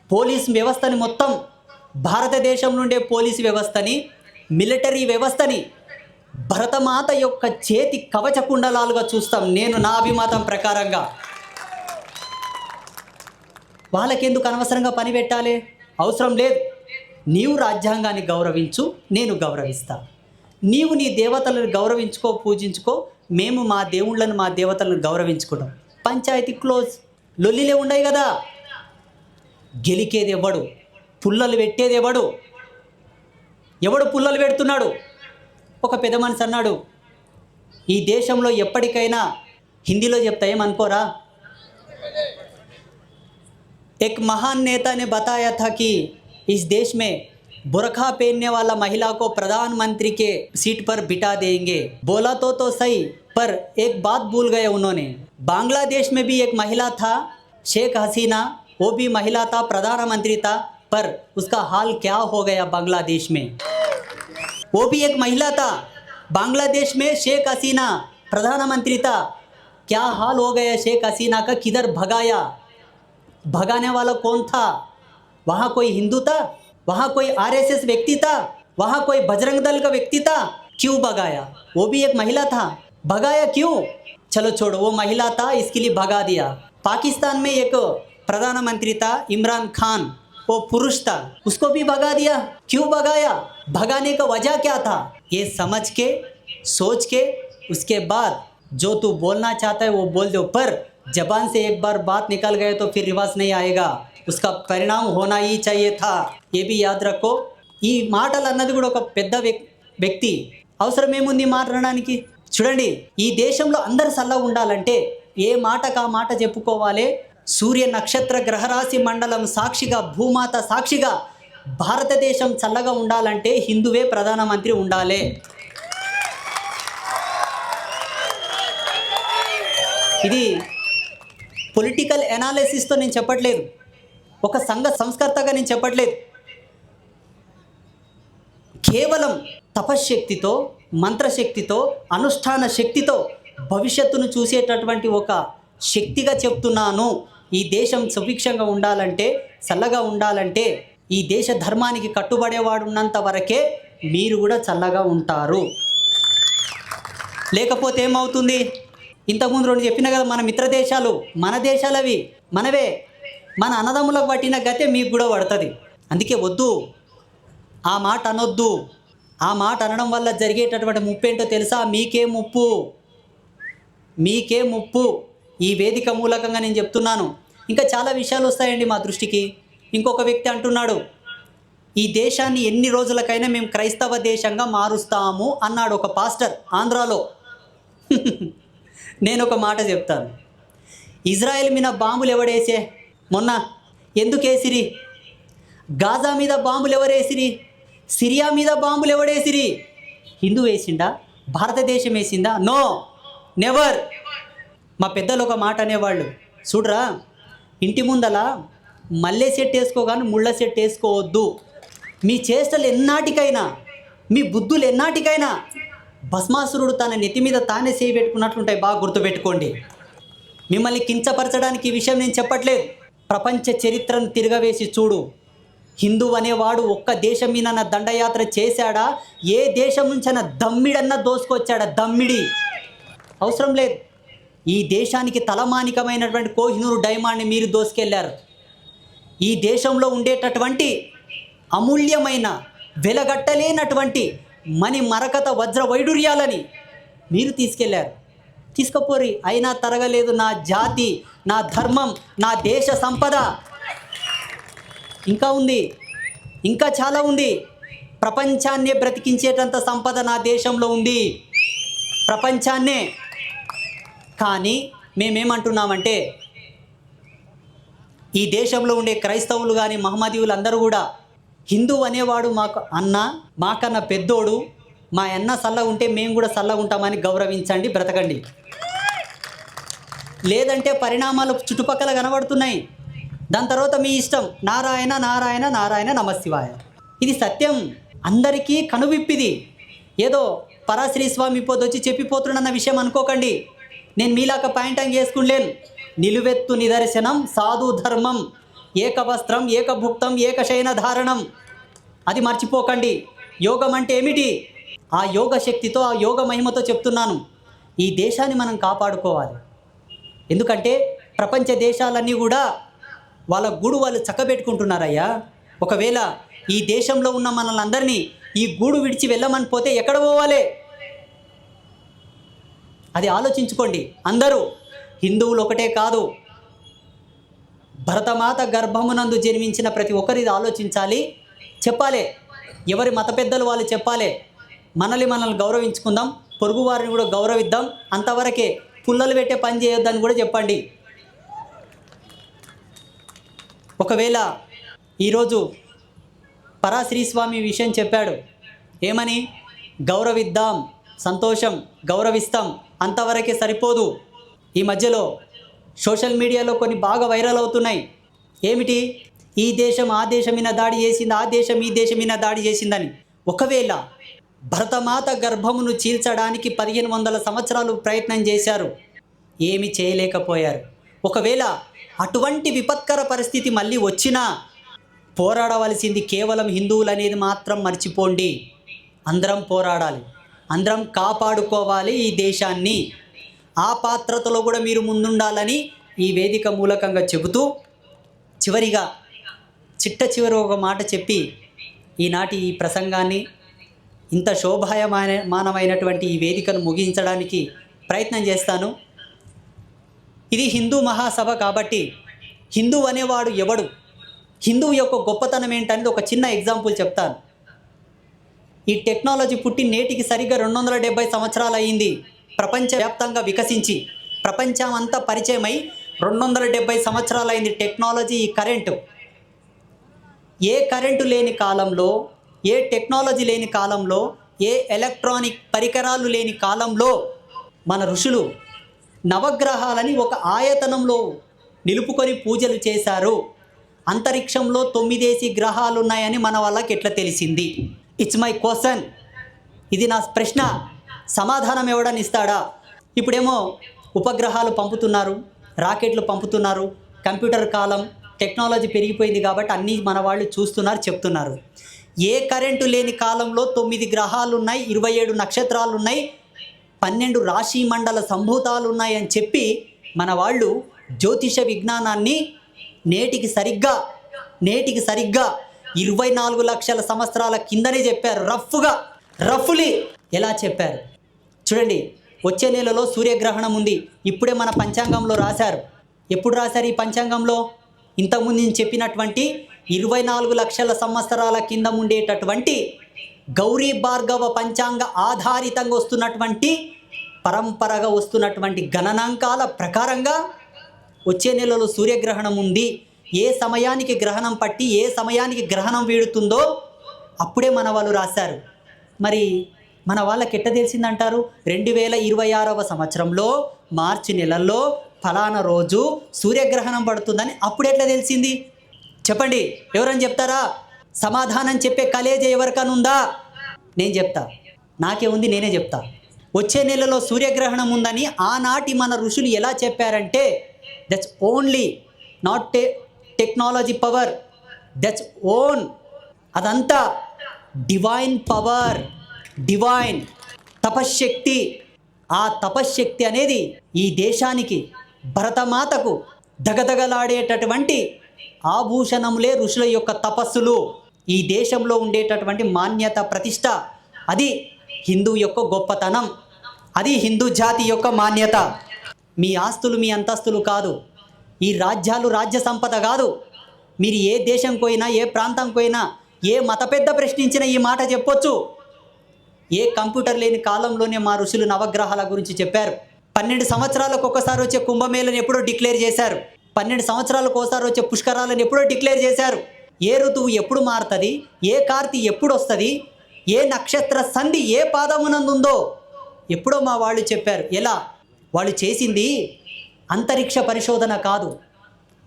పోలీస్ వ్యవస్థని మొత్తం భారతదేశంలో ఉండే పోలీసు వ్యవస్థని, మిలిటరీ వ్యవస్థని భరతమాత యొక్క చేతి కవచ కుండలాలుగా చూస్తాం. నేను నా అభిమతం ప్రకారంగా. వాళ్ళకెందుకు అనవసరంగా పని పెట్టాలి? అవసరం లేదు. నీవు రాజ్యాంగాన్ని గౌరవించు, నేను గౌరవిస్తా. నీవు నీ దేవతలను గౌరవించుకో, పూజించుకో, మేము మా దేవుళ్ళను మా దేవతలను గౌరవించుకుంటాం. పంచాయతీ క్లోజ్. లొల్లిలే ఉన్నాయి కదా. గెలికేది ఎవడు? పుల్లలు పెట్టేది ఎవడు? ఎవడు పుల్లలు పెడుతున్నాడు? ఒక పెద్ద మనిషి అన్నాడు, ఈ దేశంలో ఎప్పటికైనా హిందీలో చెప్తా ఏమనుకోరా, एक महान नेता ने बताया था कि इस देश में बुरखा पहनने वाला महिला को प्रधानमंत्री के सीट पर बिठा देंगे. बोला तो सही, पर एक बात भूल गए उन्होंने. बांग्लादेश में भी एक महिला था, शेख हसीना, वो भी महिला था, प्रधानमंत्री था, पर उसका हाल क्या हो गया बांग्लादेश में. वो भी एक महिला था, बांग्लादेश में शेख हसीना प्रधानमंत्री था, क्या हाल हो गया शेख हसीना का, किधर भगाया. भगाने वाला कौन था? वहाँ कोई हिंदू था? वहाँ कोई आरएसएस व्यक्ति था? वहाँ कोई बजरंग दल का व्यक्ति था? क्यों भगाया? वो भी एक महिला था, भगाया क्यों? चलो छोड़ो, वो महिला था इसके लिए भगा दिया. पाकिस्तान में एक प्रधानमंत्री था इमरान खान, वो पुरुष था, उसको भी भगा दिया. क्यों भगाया? भगाने का वजह क्या था? ये समझ के सोच के उसके बाद जो तू बोलना चाहता है वो बोल दो, पर जबान से एक बार बात निकल गए तो फिर रिवर्स नहीं आएगा. उसका परिणाम होना ही चाहिए था. ये भी याद रखो. ఈ మాటలు అన్నది కూడా ఒక పెద్ద వ్యక్తి. అవసరం ఏముంది మాట్లాడడానికి? చూడండి, ఈ దేశంలో అందరు చల్లగా ఉండాలంటే ఏ మాటకు ఆ మాట చెప్పుకోవాలి. సూర్య నక్షత్ర గ్రహరాశి మండలం సాక్షిగా, భూమాత సాక్షిగా భారతదేశం చల్లగా ఉండాలంటే హిందువే ప్రధానమంత్రి ఉండాలి. ఇది పొలిటికల్ ఎనాలిసిస్తో నేను చెప్పట్లేదు, ఒక సంఘ సంస్కర్తగా నేను చెప్పట్లేదు. కేవలం తపశ్శక్తితో, మంత్రశక్తితో, అనుష్ఠాన శక్తితో భవిష్యత్తును చూసేటటువంటి ఒక శక్తిగా చెప్తున్నాను. ఈ దేశం సుభిక్షంగా ఉండాలంటే, చల్లగా ఉండాలంటే, ఈ దేశ ధర్మానికి కట్టుబడేవాడు ఉన్నంత వరకే మీరు కూడా చల్లగా ఉంటారు. లేకపోతే ఏమవుతుంది? ఇంతకుముందు రెండు చెప్పిన కదా, మన మిత్ర దేశాలు, మన దేశాలు అవి మనవే. మన అన్నదమ్ములకు పట్టిన గతే మీకు కూడా పడుతుంది. అందుకే వద్దు, ఆ మాట అనొద్దు. ఆ మాట అనడం వల్ల జరిగేటటువంటి ముప్పు ఏంటో తెలుసా? మీకే ముప్పు, మీకే ముప్పు. ఈ వేదిక మూలకంగా నేను చెప్తున్నాను. ఇంకా చాలా విషయాలు వస్తాయండి మా దృష్టికి. ఇంకొక వ్యక్తి అంటున్నాడు, ఈ దేశాన్ని ఎన్ని రోజులకైనా మేము క్రైస్తవ దేశంగా మారుస్తాము అన్నాడు ఒక పాస్టర్ ఆంధ్రాలో. నేను ఒక మాట చెప్తాను. ఇజ్రాయెల్ మీద బాంబులు ఎవడేసే? మొన్న ఎందుకు వేసిరి? గాజా మీద బాంబులు ఎవరేసిరి? సిరియా మీద బాంబులు ఎవడేసిరి? హిందూ వేసిండా? భారతదేశం వేసిందా? No, never. మా పెద్దలు ఒక మాట అనేవాళ్ళు, చూడరా, ఇంటి ముందల మల్లె సెట్ వేసుకోగానే ముళ్ళ సెట్ వేసుకోవద్దు. మీ చేష్టలు ఎన్నాటికైనా, మీ బుద్ధులు ఎన్నాటికైనా భస్మాసురుడు తన నెత్తి మీద తానే చేయి పెట్టుకున్నట్లుంటాయి. బాగా గుర్తుపెట్టుకోండి. మిమ్మల్ని కించపరచడానికి ఈ విషయం నేను చెప్పట్లేదు. ప్రపంచ చరిత్రను తిరగవేసి చూడు. హిందూ అనేవాడు ఒక్క దేశం మీద దండయాత్ర చేశాడా? ఏ దేశం నుంచైనా దమ్మిడన్నా దోసుకొచ్చాడా? దమ్మిడి అవసరం లేదు. ఈ దేశానికి తలమానికమైనటువంటి కోహినూరు డైమండ్ని మీరు దోసుకెళ్లారు. ఈ దేశంలో ఉండేటటువంటి అమూల్యమైన, వెలగట్టలేనటువంటి మణి మరకత వజ్ర వైడూర్యాలని మీరు తీసుకెళ్లారు. తీసుకపోరి, అయినా తరగలేదు నా జాతి, నా ధర్మం, నా దేశ సంపద. ఇంకా ఉంది, ఇంకా చాలా ఉంది. ప్రపంచాన్నే బ్రతికించేటంత సంపద నా దేశంలో ఉంది, ప్రపంచాన్నే. కానీ మేమేమంటున్నామంటే, ఈ దేశంలో ఉండే క్రైస్తవులు కానీ మహమ్మదీయులు అందరూ కూడా హిందూ అనేవాడు మాకు అన్న, మాకన్నా పెద్దోడు, మా అన్న చల్లగా ఉంటే మేము కూడా చల్లగా ఉంటామని గౌరవించండి, బ్రతకండి. లేదంటే పరిణామాలు చుట్టుపక్కల కనబడుతున్నాయి. దాని తర్వాత మీ ఇష్టం. నారాయణ నారాయణ నారాయణ నమశివాయ. ఇది సత్యం, అందరికీ కనువిప్పిది. ఏదో పరాశ్రీ స్వామి పొద్దుచ్చి చెప్పిపోతున్న విషయం అనుకోకండి. నేను మీలాక పాయింటింగ్ చేసుకులేను. నిలువెత్తు నిదర్శనం సాధు ధర్మం, ఏకవస్త్రం ఏకభుక్తం ఏకశయన ధారణం. అది మర్చిపోకండి. యోగం అంటే ఏమిటి? ఆ యోగ శక్తితో, ఆ యోగ మహిమతో చెప్తున్నాను. ఈ దేశాన్ని మనం కాపాడుకోవాలి. ఎందుకంటే ప్రపంచ దేశాలన్నీ కూడా వాళ్ళ గూడు వాళ్ళు చక్కబెట్టుకుంటున్నారయ్యా. ఒకవేళ ఈ దేశంలో ఉన్న మనల్ని అందరినీ ఈ గూడు విడిచి వెళ్ళమని పోతే ఎక్కడ పోవాలి? అది ఆలోచించుకోండి. అందరూ హిందువులు ఒకటే కాదు, భరతమాత గర్భమునందు జన్మించిన ప్రతి ఒక్కరు ఇది ఆలోచించాలి, చెప్పాలి. ఎవరి మత పెద్దలు వాళ్ళు చెప్పాలి. మనల్ని గౌరవించుకుందాం, పొరుగు వారిని కూడా గౌరవిద్దాం, అంతవరకే. పుల్లలు పెట్టే పని చేయొద్దని కూడా చెప్పండి. ఒకవేళ ఈరోజు పరాశ్రీస్వామి విషయం చెప్పాడు, ఏమని? గౌరవిద్దాం, సంతోషం, గౌరవిస్తాం, అంతవరకే సరిపోదు. ఈ మధ్యలో సోషల్ మీడియాలో కొన్ని బాగా వైరల్ అవుతున్నాయి. ఏమిటి? ఈ దేశం ఆ దేశం మీద దాడి చేసింది, ఆ దేశం ఈ దేశం మీద దాడి చేసిందని. ఒకవేళ భరతమాత గర్భమును చీల్చడానికి 1500 సంవత్సరాలు ప్రయత్నం చేశారు, ఏమి చేయలేకపోయారు. ఒకవేళ అటువంటి విపత్కర పరిస్థితి మళ్ళీ వచ్చినా పోరాడవలసింది కేవలం హిందువులు అనేది మాత్రం మర్చిపోండి. అందరం పోరాడాలి, అందరం కాపాడుకోవాలి ఈ దేశాన్ని. ఆ పాత్రతలో కూడా మీరు ముందుండాలని ఈ వేదిక మూలకంగా చెబుతూ, చివరిగా చిట్ట ఒక మాట చెప్పి ఈనాటి ఈ ప్రసంగాన్ని, ఇంత శోభాయమానమైనటువంటి ఈ వేదికను ముగించడానికి ప్రయత్నం చేస్తాను. ఇది హిందూ మహాసభ కాబట్టి హిందూ అనేవాడు ఎవడు, హిందువు యొక్క గొప్పతనం ఏంటనేది ఒక చిన్న ఎగ్జాంపుల్ చెప్తాను. ఈ టెక్నాలజీ పుట్టి నేటికి సరిగ్గా 270 సంవత్సరాలు అయింది. ప్రపంచవ్యాప్తంగా వికసించి ప్రపంచం అంతా పరిచయమై 270 సంవత్సరాలు అయింది టెక్నాలజీ. ఈ కరెంటు, ఏ కరెంటు లేని కాలంలో, ఏ టెక్నాలజీ లేని కాలంలో, ఏ ఎలక్ట్రానిక్ పరికరాలు లేని కాలంలో మన ఋషులు నవగ్రహాలని ఒక ఆయతనంలో నిలుపుకొని పూజలు చేశారు. అంతరిక్షంలో 9 గ్రహాలు ఉన్నాయని మన వాళ్ళకి ఎట్లా తెలిసింది? It's my question. ఇది నా ప్రశ్న. సమాధానం ఎవడని ఇస్తాడా? ఇప్పుడేమో ఉపగ్రహాలు పంపుతున్నారు, రాకెట్లు పంపుతున్నారు, కంప్యూటర్ కాలం, టెక్నాలజీ పెరిగిపోయింది కాబట్టి అన్నీ మన వాళ్ళు చూస్తున్నారు, చెప్తున్నారు. ఏ కరెంటు లేని కాలంలో 9 గ్రహాలు ఉన్నాయి, 27 నక్షత్రాలు ఉన్నాయి, 12 రాశి మండల సంభూతాలు ఉన్నాయని చెప్పి మన వాళ్ళు జ్యోతిష విజ్ఞానాన్ని నేటికి సరిగ్గా 24 లక్షల సంవత్సరాల కిందనే చెప్పారు. రఫ్లీ ఎలా చెప్పారు చూడండి. వచ్చే నెలలో సూర్యగ్రహణం ఉంది. ఇప్పుడే మన పంచాంగంలో రాశారు. ఎప్పుడు రాశారు ఈ పంచాంగంలో? ఇంతకుముందు నేను చెప్పినటువంటి 24 లక్షల సంవత్సరాల కింద ఉండేటటువంటి గౌరీ భార్గవ పంచాంగ ఆధారితంగా వస్తున్నటువంటి పరంపరగా వస్తున్నటువంటి గణనాంకాల ప్రకారంగా వచ్చే నెలలో సూర్యగ్రహణం ఉంది. ఏ సమయానికి గ్రహణం పట్టి ఏ సమయానికి గ్రహణం వీడుతుందో అప్పుడే మన వాళ్ళు రాశారు. మరి మన వాళ్ళకి ఎట్ట తెలిసిందంటారు? 2026వ సంవత్సరంలో మార్చి నెలల్లో ఫలానా రోజు సూర్యగ్రహణం పడుతుందని అప్పుడు ఎట్లా తెలిసింది? చెప్పండి, ఎవరని చెప్తారా? సమాధానం చెప్పే కలేజ ఎవరికైనా ఉందా? నేను చెప్తా, నాకే ఉంది, నేనే చెప్తా. వచ్చే నెలలో సూర్యగ్రహణం ఉందని ఆనాటి మన ఋషులు ఎలా చెప్పారంటే, that's only not technology power, that's own, అదంతా డివైన్ పవర్, డివైన్ తపశ్శక్తి. ఆ తపశ్శక్తి అనేది ఈ దేశానికి, భరతమాతకు దగదగలాడేటటువంటి ఆభూషణములే ఋషుల యొక్క తపస్సులు. ఈ దేశంలో ఉండేటటువంటి మాన్యత, ప్రతిష్ట, అది హిందూ యొక్క గొప్పతనం, అది హిందూ జాతి యొక్క మాన్యత. మీ ఆస్తులు, మీ అంతస్తులు కాదు, ఈ రాజ్యాలు, రాజ్య సంపద కాదు. మీరు ఏ దేశం పోయినా, ఏ ప్రాంతం పోయినా, ఏ మత పెద్ద ప్రశ్నించినా ఈ మాట చెప్పొచ్చు. ఏ కంప్యూటర్ లేని కాలంలోనే మా ఋషులు నవగ్రహాల గురించి చెప్పారు. 12 సంవత్సరాలకు ఒకసారి వచ్చే కుంభమేళను ఎప్పుడో డిక్లేర్ చేశారు. 12 సంవత్సరాలకు ఒకసారి వచ్చే పుష్కరాలను ఎప్పుడో డిక్లేర్ చేశారు. ఏ ఋతువు ఎప్పుడు మారుతుంది, ఏ కార్తీ ఎప్పుడు వస్తుంది, ఏ నక్షత్ర సంధి ఏ పాదమునందుందో ఎప్పుడో మా వాళ్ళు చెప్పారు. ఎలా? వాళ్ళు చేసింది అంతరిక్ష పరిశోధన కాదు,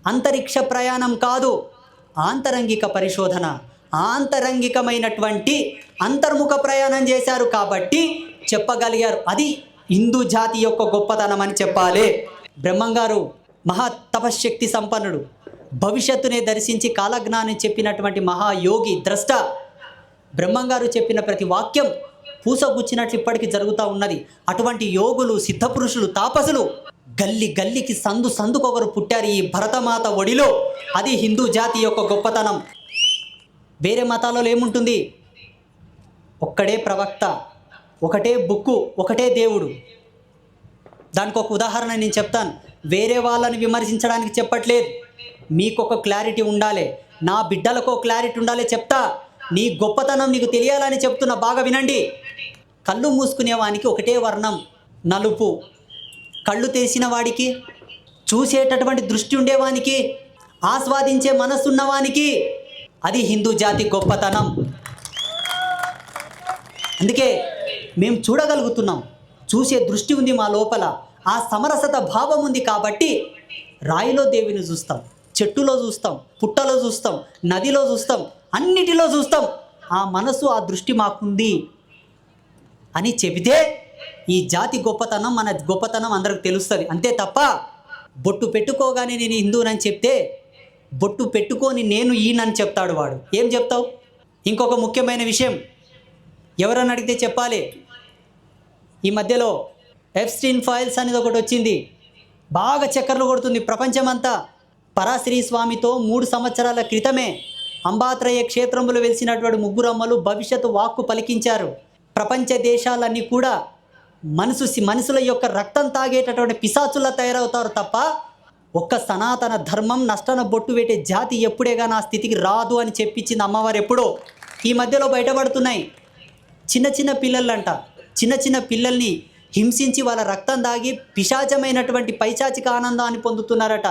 అంతరిక్ష ప్రయాణం కాదు, ఆంతరంగిక పరిశోధన, ఆంతరంగికమైనటువంటి అంతర్ముఖ ప్రయాణం చేశారు కాబట్టి చెప్పగలిగారు. అది హిందూ జాతి యొక్క గొప్పతనం అని చెప్పాలి. బ్రహ్మంగారు మహా తపశ్శక్తి సంపన్నుడు, భవిష్యత్తునే దర్శించి కాలజ్ఞానం చెప్పినటువంటి మహాయోగి, ద్రష్ట. బ్రహ్మంగారు చెప్పిన ప్రతి వాక్యం పూసగుచ్చినట్లు ఇప్పటికీ జరుగుతూ ఉన్నది. అటువంటి యోగులు, సిద్ధపురుషులు, తాపసులు గల్లికి సందుకొకరు పుట్టారు ఈ భరతమాత ఒడిలో. అది హిందూ జాతి యొక్క గొప్పతనం. వేరే మతాలలో ఏముంటుంది? ఒక్కడే ప్రవక్త, ఒకటే బుక్కు, ఒకటే దేవుడు. దానికి ఒక ఉదాహరణ నేను చెప్తాను. వేరే వాళ్ళని విమర్శించడానికి చెప్పట్లేదు, మీకు ఒక క్లారిటీ ఉండాలి, నా బిడ్డలకు క్లారిటీ ఉండాలి చెప్తా. నీ గొప్పతనం నీకు తెలియాలని చెప్తున్నా, బాగా వినండి. కళ్ళు మూసుకునేవానికి ఒకటే వర్ణం నలుపు, కళ్ళు తెరిచిన వాడికి, చూసేటటువంటి దృష్టి ఉండేవానికి, ఆస్వాదించే మనస్సు ఉన్నవానికి అది హిందూ జాతి గొప్పతనం. అందుకే మేము చూడగలుగుతున్నాం, చూసే దృష్టి ఉంది మా లోపల, ఆ సమరసత భావం ఉంది కాబట్టి రాయిలో దేవిని చూస్తాం, చెట్టులో చూస్తాం, పుట్టలో చూస్తాం, నదిలో చూస్తాం, అన్నిటిలో చూస్తాం. ఆ మనసు ఆ దృష్టి మాకుంది అని చెబితే ఈ జాతి గొప్పతనం, మన గొప్పతనం అందరికి తెలుస్తుంది. అంతే తప్ప బొట్టు పెట్టుకోగానే నేను హిందువునని చెప్తే బొట్టు పెట్టుకొని నేను ఈయనని చెప్తాడు వాడు. ఏం చెప్తావు? ఇంకొక ముఖ్యమైన విషయం ఎవరని అడిగితే చెప్పాలి. ఈ మధ్యలో ఎప్స్టీన్ ఫైల్స్ అనేది ఒకటి వచ్చింది, బాగా చక్కర్లు కొడుతుంది ప్రపంచమంతా. పరాశ్రీ స్వామితో 3 సంవత్సరాల క్రితమే అంబాత్రయ క్షేత్రంలో వెలిసినటువంటి ముగ్గురమ్మలు భవిష్యత్తు వాక్కు పలికించారు. ప్రపంచ దేశాలన్నీ కూడా మనుషుల యొక్క రక్తం తాగేటటువంటి పిశాచుల్లా తయారవుతారు తప్ప ఒక్క సనాతన ధర్మం నష్టన బొట్టు పెట్టే జాతి ఎప్పుడేగా నా స్థితికి రాదు అని చెప్పించింది అమ్మవారు ఎప్పుడో. ఈ మధ్యలో బయటపడుతున్నాయి. చిన్న చిన్న పిల్లలంట, చిన్న చిన్న పిల్లల్ని హింసించి వాళ్ళ రక్తం దాగి పిశాచమైనటువంటి పైశాచిక ఆనందాన్ని పొందుతున్నారట.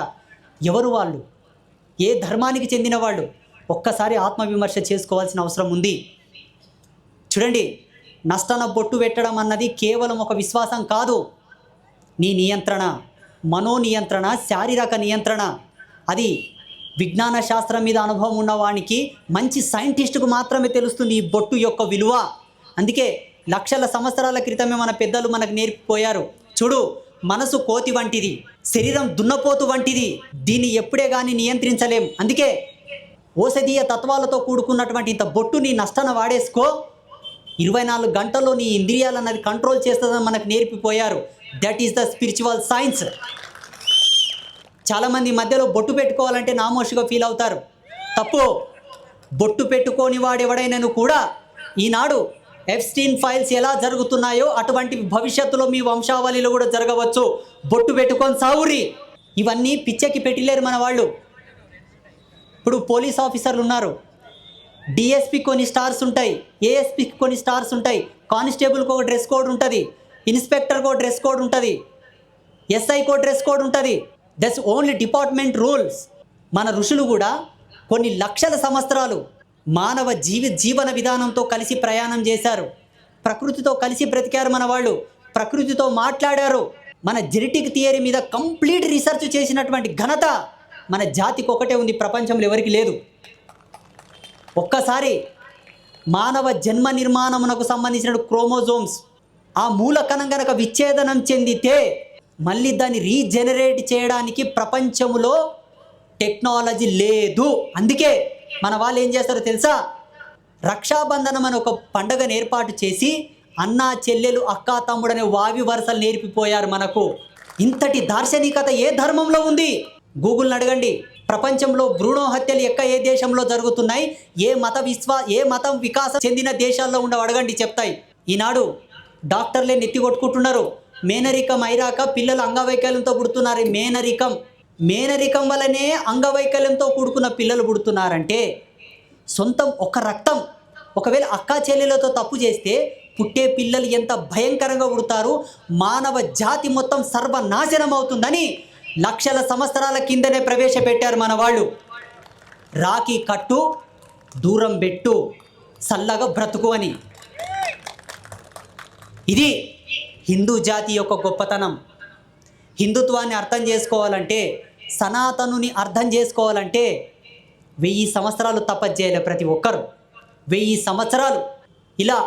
ఎవరు వాళ్ళు? ఏ ధర్మానికి చెందిన వాళ్ళు? ఒక్కసారి ఆత్మవిమర్శ చేసుకోవాల్సిన అవసరం ఉంది. చూడండి, నష్టన బొట్టు పెట్టడం అన్నది కేవలం ఒక విశ్వాసం కాదు. నీ నియంత్రణ, మనోనియంత్రణ, శారీరక నియంత్రణ. అది విజ్ఞాన శాస్త్రం మీద అనుభవం ఉన్నవానికి, మంచి సైంటిస్టుకు మాత్రమే తెలుస్తుంది ఈ బొట్టు యొక్క విలువ. అందుకే లక్షల సంవత్సరాల క్రితమే మన పెద్దలు మనకు నేర్పిపోయారు. చూడు, మనసు కోతి వంటిది, శరీరం దున్నపోతు వంటిది, దీన్ని ఎప్పుడే కానీ నియంత్రించలేం. అందుకే ఓషధీయ తత్వాలతో కూడుకున్నటువంటి ఇంత బొట్టు నీ నష్టాన వాడేసుకో, 24 గంటల్లో నీ ఇంద్రియాలన్నది కంట్రోల్ చేస్తుందని మనకు నేర్పిపోయారు. That is the spiritual science. చాలామంది మధ్యలో బొట్టు పెట్టుకోవాలంటే నామోషిగా ఫీల్ అవుతారు. తప్పు. బొట్టు పెట్టుకోని వాడెవడైనాను కూడా ఈనాడు ఎప్స్టీన్ ఫైల్స్ ఎలా జరుగుతున్నాయో అటువంటి భవిష్యత్తులో మీ వంశావళిలో కూడా జరగవచ్చు. బొట్టు పెట్టుకొని సావురి. ఇవన్నీ పిచ్చెక్కి పెట్టలేరు మన వాళ్ళు. ఇప్పుడు పోలీస్ ఆఫీసర్లు ఉన్నారు, డిఎస్పి కొన్ని స్టార్స్ ఉంటాయి, ఏఎస్పికి కొన్ని స్టార్స్ ఉంటాయి, కానిస్టేబుల్కి ఒక డ్రెస్ కోడ్ ఉంటుంది, ఇన్స్పెక్టర్కి ఒక డ్రెస్ కోడ్ ఉంటుంది, ఎస్ఐకి ఒక డ్రెస్ కోడ్ ఉంటుంది. That's only department rules. మన ఋషులు కూడా కొన్ని లక్షల సంవత్సరాలు మానవ జీవన విధానంతో కలిసి ప్రయాణం చేశారు, ప్రకృతితో కలిసి బ్రతికారు మన వాళ్ళు, ప్రకృతితో మాట్లాడారు. మన జెనెటిక్ థియరీ మీద కంప్లీట్ రీసెర్చ్ చేసినటువంటి ఘనత మన జాతికి ఒకటే ఉంది, ప్రపంచంలో ఎవరికి లేదు. ఒక్కసారి మానవ జన్మ నిర్మాణమునకు సంబంధించిన క్రోమోజోమ్స్ ఆ మూలకణం కనుక విచ్ఛేదనం చెందితే మళ్ళీ దాన్ని రీజెనరేట్ చేయడానికి ప్రపంచంలో టెక్నాలజీ లేదు. అందుకే మన వాళ్ళు ఏం చేస్తారో తెలుసా? రక్షాబంధనం అని ఒక పండుగను ఏర్పాటు చేసి అన్నా చెల్లెలు అక్కా తమ్ముడనే వావి వరుసలు నేర్పిపోయారు మనకు. ఇంతటి దార్శనికత ఏ ధర్మంలో ఉంది? గూగుల్ని అడగండి. ప్రపంచంలో భ్రూణ హత్యలు ఏ దేశంలో జరుగుతున్నాయి, ఏ మతం వికాసం చెందిన దేశాల్లో ఉండవు అడగండి, చెప్తాయి. ఈనాడు డాక్టర్లే నెత్తి కొట్టుకుంటున్నారు. మేనరికం అయిరాక పిల్లలు అంగవైకల్యంతో పుడుతున్నారు. మేనరికం వల్లనే అంగవైకల్యంతో కూడుకున్న పిల్లలు పుడుతున్నారంటే సొంతం ఒక రక్తం. ఒకవేళ అక్కా చెల్లెలతో తప్పు చేస్తే పుట్టే పిల్లలు ఎంత భయంకరంగా పుడతారు, మానవ జాతి మొత్తం సర్వనాశనం అవుతుందని లక్షల సంవత్సరాల కిందనే ప్రవేశపెట్టారు మన వాళ్ళు. రాఖీ కట్టు, దూరం పెట్టు, చల్లగా బ్రతుకు అని. ఇది హిందూ జాతి యొక్క గొప్పతనం. హిందుత్వాన్ని అర్థం చేసుకోవాలంటే, సనాతనుని అర్థం చేసుకోవాలంటే 1000 సంవత్సరాలు తపస్సు ప్రతి ఒక్కరు. 1000 సంవత్సరాలు ఇలా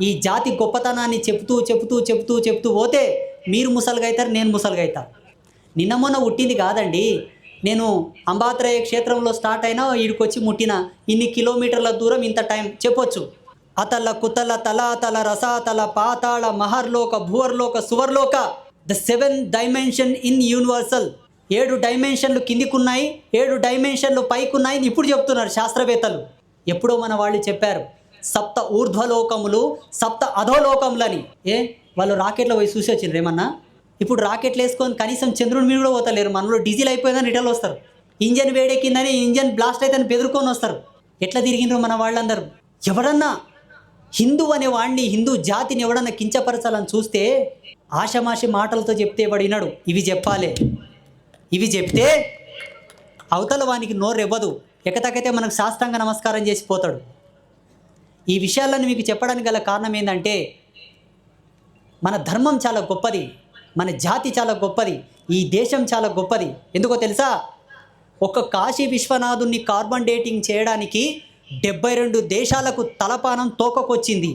ఈ జాతి గొప్పతనాన్ని చెప్తూ పోతే మీరు ముసలుగైతారు, నేను ముసలుగైతా. నిన్న మొన్న పుట్టింది కాదండి. నేను అంబాత్రయ క్షేత్రంలో స్టార్ట్ అయినా ఈడికొచ్చి ముట్టిన ఇన్ని కిలోమీటర్ల దూరం ఇంత టైం చెప్పొచ్చు. అతల కుతల తలాతల రసాతల పాతాళ మహర్లోక భూవర్లోక సువర్లోక, ద 7 డైమెన్షన్ ఇన్ యూనివర్సల్. 7 డైమెన్షన్లు కిందికున్నాయి, 7 డైమెన్షన్లు పైకున్నాయి ఇప్పుడు చెప్తున్నారు శాస్త్రవేత్తలు. ఎప్పుడో మన వాళ్ళు చెప్పారు 7 ఊర్ధ్వలోకములు 7 అధోలోకములని. వాళ్ళు రాకెట్లో పోయి చూసి వచ్చిండ్రు ఏమన్నా? ఇప్పుడు రాకెట్లు వేసుకొని కనీసం చంద్రుడి మీద కూడా పోతలేరు. మనలో డీజిల్ అయిపోయిందని రిటర్న్ వస్తారు. ఇంజన్ వేడెక్కిందని ఇంజన్ బ్లాస్ట్ అయితే బెదురుకొని వస్తారు. ఎట్లా తిరిగినరు మన వాళ్ళందరూ? ఎవడన్నా హిందూ అనే వాడిని, హిందూ జాతిని ఎవడన్నా కించపరచాలని చూస్తే ఆషమాషి మాటలతో చెప్తే వినడు. ఇవి చెప్పాలి, ఇవి చెప్తే అవతల వానికి నోరెవ్వదు. ఎకతకైతే మనకు శాస్త్రాంగ నమస్కారం చేసిపోతాడు. ఈ విషయాలను మీకు చెప్పడానికి గల కారణం ఏంటంటే మన ధర్మం చాలా గొప్పది, మన జాతి చాలా గొప్పది, ఈ దేశం చాలా గొప్పది. ఎందుకో తెలుసా? ఒక కాశీ విశ్వనాథుని కార్బన్ డేటింగ్ చేయడానికి 72 దేశాలకు తలపానం తోకకొచ్చింది.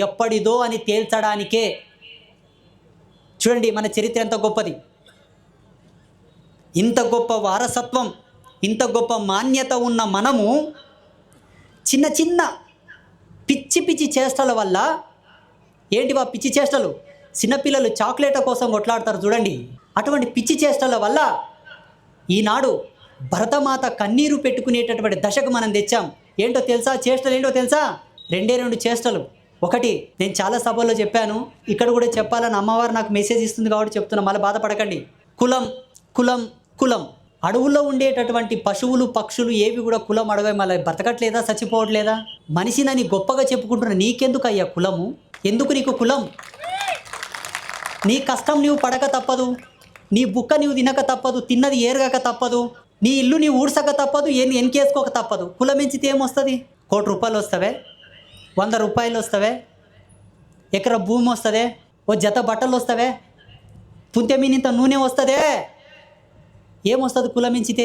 ఎప్పటిదో అని తేల్చడానికే. చూడండి మన చరిత్ర ఎంత గొప్పది. ఇంత గొప్ప వారసత్వం, ఇంత గొప్ప మాన్యత ఉన్న మనము చిన్న చిన్న పిచ్చి పిచ్చి చేష్టల వల్ల, ఏంటివా పిచ్చి చేష్టలు? చిన్నపిల్లలు చాక్లెట్ కోసం కొట్లాడతారు చూడండి, అటువంటి పిచ్చి చేష్టల వల్ల ఈనాడు భరతమాత కన్నీరు పెట్టుకునేటటువంటి దశకు మనం తెచ్చాం. ఏంటో తెలుసా? చేష్టలు ఏంటో తెలుసా? 2 చేష్టలు. ఒకటి, నేను చాలా సభల్లో చెప్పాను, ఇక్కడ కూడా చెప్పాలని అమ్మవారు నాకు మెసేజ్ ఇస్తుంది కాబట్టి చెప్తున్నా, మళ్ళీ బాధపడకండి. కులం కులం కులం. అడవుల్లో ఉండేటటువంటి పశువులు పక్షులు ఏవి కూడా కులం అడవే మళ్ళీ బతకట్లేదా, చచ్చిపోవట్లేదా? మనిషినని గొప్పగా చెప్పుకుంటున్న నీకెందుకు అయ్యా కులము? ఎందుకు నీకు కులం? నీ కష్టం నీవు పడక తప్పదు, నీ బుక్క నీవు తినక తప్పదు, తిన్నది ఏరగక తప్పదు, నీ ఇల్లు నీవు ఊడ్చక తప్పదు, ఎన్కేసుకోక తప్పదు. కులం ఎంచితే ఏమొస్తుంది? 1 కోటి రూపాయలు వస్తావే, 100 రూపాయలు వస్తావే, ఎకరా భూమి వస్తుందే, ఓ జత బట్టలు వస్తావే, పుంతెమీనింత నూనె వస్తుందే, ఏమొస్తుంది కులం ఎంచితే?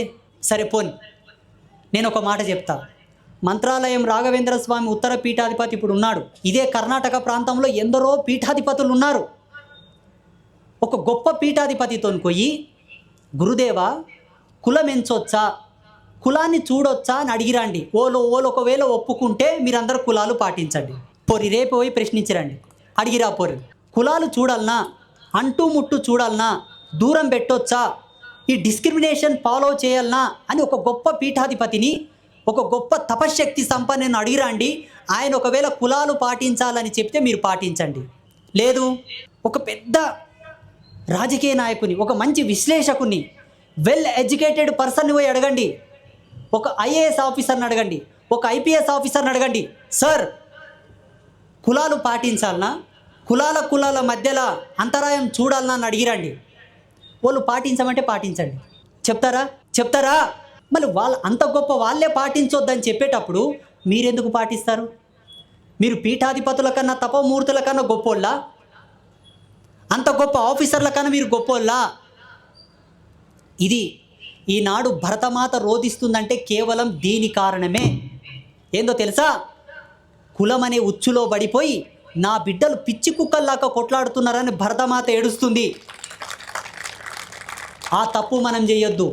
సరే పోని, నేను ఒక మాట చెప్తా. మంత్రాలయం రాఘవేంద్ర స్వామి ఉత్తర పీఠాధిపతి ఇప్పుడు ఉన్నాడు. ఇదే కర్ణాటక ప్రాంతంలో ఎందరో పీఠాధిపతులు ఉన్నారు. ఒక గొప్ప పీఠాధిపతితో పోయి, గురుదేవా కులం ఎంచొచ్చా, కులాన్ని చూడొచ్చా అని అడిగిరండి. ఓలో ఒకవేళ ఒప్పుకుంటే మీరందరూ కులాలు పాటించండి. పొరి రేపు పోయి ప్రశ్నించరండి, అడిగిరా పొరి. కులాలు చూడాలనా, అంటూ ముట్టు చూడాలనా, దూరం పెట్టొచ్చా, ఈ డిస్క్రిమినేషన్ ఫాలో చేయాలనా అని ఒక గొప్ప పీఠాధిపతిని, ఒక గొప్ప తపశ్శక్తి సంపన్నను అడిగిరండి. ఆయన ఒకవేళ కులాలు పాటించాలని చెప్తే మీరు పాటించండి. లేదు, ఒక పెద్ద రాజకీయ నాయకుని, ఒక మంచి విశ్లేషకుని, వెల్ ఎడ్యుకేటెడ్ పర్సన్ని పోయి అడగండి. ఒక ఐఏఎస్ ఆఫీసర్ని అడగండి, ఒక ఐపీఎస్ ఆఫీసర్ని అడగండి, సార్ కులాలు పాటించాలనా, కులాల మధ్యలో అంతరాయం చూడాలనా అని అడిగిరండి. వాళ్ళు పాటించమంటే పాటించండి. చెప్తారా? మళ్ళీ వాళ్ళు అంత గొప్ప వాళ్ళే పాటించొద్దని చెప్పేటప్పుడు మీరెందుకు పాటిస్తారు? మీరు పీఠాధిపతుల కన్నా తపోమూర్తుల కన్నా గొప్పోళ్ళ? అంత గొప్ప ఆఫీసర్ల కన్నా మీరు గొప్పోళ్ళ? ఇది ఈనాడు భరతమాత రోధిస్తుందంటే కేవలం దీని కారణమే. ఏందో తెలుసా? కులం అనే ఉచ్చులో పడిపోయి నా బిడ్డలు పిచ్చి కుక్కల్లాగా కొట్లాడుతున్నారని భరతమాత ఏడుస్తుంది. ఆ తప్పు మనం చేయొద్దు.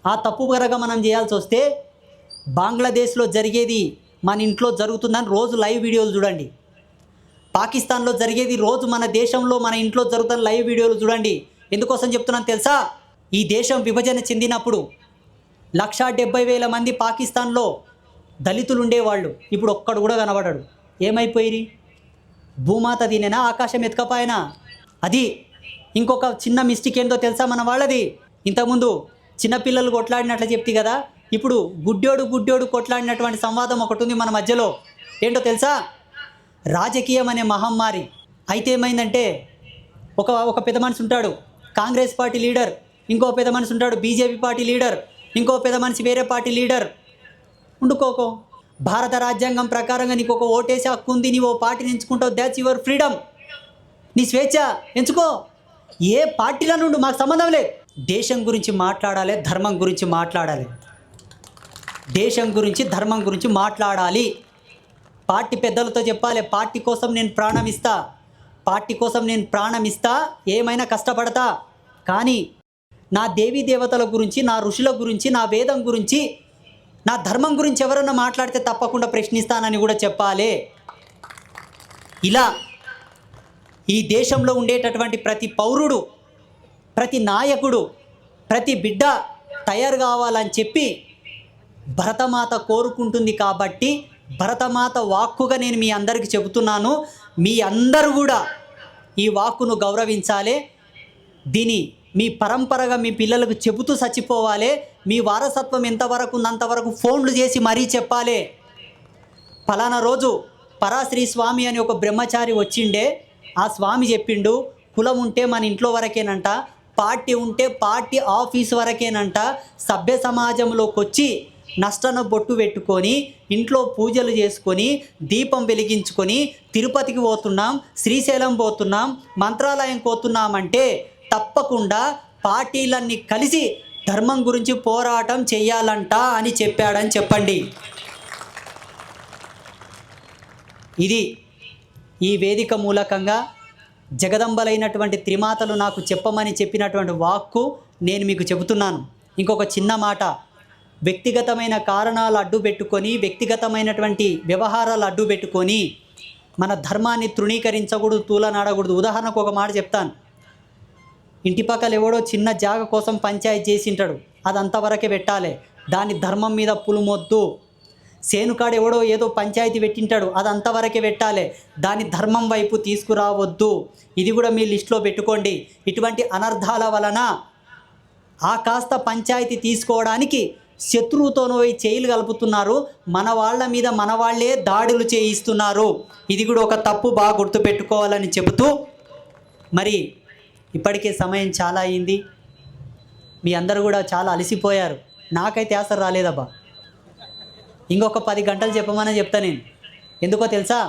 ఆ తప్పు కనుక మనం చేయాల్సి వస్తే బంగ్లాదేశ్లో జరిగేది మన ఇంట్లో జరుగుతుందని రోజు లైవ్ వీడియోలు చూడండి. పాకిస్తాన్లో జరిగేది రోజు మన దేశంలో మన ఇంట్లో జరుగుతున్న లైవ్ వీడియోలు చూడండి. ఎందుకోసం చెప్తున్నాను తెలుసా? ఈ దేశం విభజన చెందినప్పుడు 1,70,000 మంది పాకిస్తాన్లో దళితులు ఉండేవాళ్ళు. ఇప్పుడు ఒక్కడు కూడా కనబడాడు. ఏమైపోయి? భూమాత దీనేనా, ఆకాశం ఎత్తుకపోయినా? అది ఇంకొక చిన్న మిస్టేక్ ఏందో తెలుసా మన వాళ్ళది? ఇంతకుముందు చిన్నపిల్లలు కొట్లాడినట్లు చెప్తే కదా, ఇప్పుడు గుడ్డోడు కొట్లాడినటువంటి సంవాదం ఒకటి ఉంది మన మధ్యలో. ఏంటో తెలుసా? రాజకీయం అనే మహమ్మారి. అయితే ఏమైందంటే ఒక పెద్ద మనిషి ఉంటాడు కాంగ్రెస్ పార్టీ లీడర్, ఇంకో పెద్ద మనిషి ఉంటాడు బీజేపీ పార్టీ లీడర్, ఇంకో పెద్ద మనిషి వేరే పార్టీ లీడర్. ఉండుకోకో, భారత రాజ్యాంగం ప్రకారంగా నీకు ఒక ఓటేసే హక్కు ఉంది, నీవు ఓ పార్టీని ఎంచుకుంటావు, దాట్స్ యువర్ ఫ్రీడమ్, నీ స్వేచ్ఛ, ఎంచుకో. ఏ పార్టీల నుండి మాకు సంబంధం లేదు. దేశం గురించి మాట్లాడాలి, ధర్మం గురించి మాట్లాడాలి. దేశం గురించి ధర్మం గురించి మాట్లాడాలి. పార్టీ పెద్దలతో చెప్పాలి, పార్టీ కోసం నేను ప్రాణం ఇస్తా, పార్టీ కోసం నేను ప్రాణం ఇస్తా, ఏమైనా కష్టపడతా. కానీ నా దేవీ దేవతల గురించి, నా ఋషుల గురించి, నా వేదం గురించి, నా ధర్మం గురించి ఎవరన్నా మాట్లాడితే తప్పకుండా ప్రశ్నిస్తానని కూడా చెప్పాలి. ఇలా ఈ దేశంలో ఉండేటటువంటి ప్రతి పౌరుడు, ప్రతి నాయకుడు, ప్రతి బిడ్డ తయారు కావాలని చెప్పి భరతమాత కోరుకుంటుంది. కాబట్టి భరతమాత వాక్కుగా నేను మీ అందరికీ చెబుతున్నాను, మీ అందరూ కూడా ఈ వాక్కును గౌరవించాలి. దీని మీ పరంపరగా మీ పిల్లలకు చెబుతూ చచ్చిపోవాలి. మీ వారసత్వం ఎంతవరకు ఉందంతవరకు ఫోన్లు చేసి మరీ చెప్పాలి. ఫలానా రోజు పరాశ్రీ స్వామి అని ఒక బ్రహ్మచారి వచ్చిండే. ఆ స్వామి చెప్పిండు, కులం ఉంటే మన ఇంట్లో వరకేనంట, పార్టీ ఉంటే పార్టీ ఆఫీస్ వరకేనంట. సభ్య సమాజంలోకి వచ్చి నష్టన బొట్టు పెట్టుకొని ఇంట్లో పూజలు చేసుకొని దీపం వెలిగించుకొని తిరుపతికి పోతున్నాం, శ్రీశైలం పోతున్నాం, మంత్రాలయం పోతున్నామంటే తప్పకుండా పార్టీలన్నీ కలిసి ధర్మం గురించి పోరాటం చెయ్యాలంట అని చెప్పాడని చెప్పండి. ఇది ఈ వేదిక మూలకంగా జగదంబలైనటువంటి త్రిమాతలు నాకు చెప్పమని చెప్పినటువంటి వాక్కు నేను మీకు చెబుతున్నాను. ఇంకొక చిన్న మాట, వ్యక్తిగతమైన కారణాలు అడ్డు పెట్టుకొని, వ్యక్తిగతమైనటువంటి వ్యవహారాలు అడ్డు పెట్టుకొని మన ధర్మాన్ని తృణీకరించకూడదు, తూలనాడకూడదు. ఉదాహరణకు ఒక మాట చెప్తాను. ఇంటి పక్కల ఎవడో చిన్న జాగ కోసం పంచాయతీ చేసింటాడు, అది అంతవరకే పెట్టాలి, దాని ధర్మం మీద పులుమొద్దు. సేనుకాడు ఎవడో ఏదో పంచాయతీ పెట్టింటాడు, అది అంతవరకే పెట్టాలి, దాని ధర్మం వైపు తీసుకురావద్దు. ఇది కూడా మీ లిస్టులో పెట్టుకోండి. ఇటువంటి అనర్థాల వలన ఆ కాస్త పంచాయతీ తీసుకోవడానికి శత్రువుతోనో చేయిలు కలుపుతున్నారు, మన వాళ్ళ మీద మన వాళ్ళే దాడులు చేయిస్తున్నారు. ఇది కూడా ఒక తప్పు, బాగా గుర్తుపెట్టుకోవాలని చెబుతూ, మరి ఇప్పటికే సమయం చాలా అయింది. మీ అందరూ కూడా చాలా అలసిపోయారు. నాకైతే ఆసర రాలేదబ్బా. ఇంకొక 10 గంటలు చెప్పమని చెప్తా నేను. ఎందుకో తెలుసా?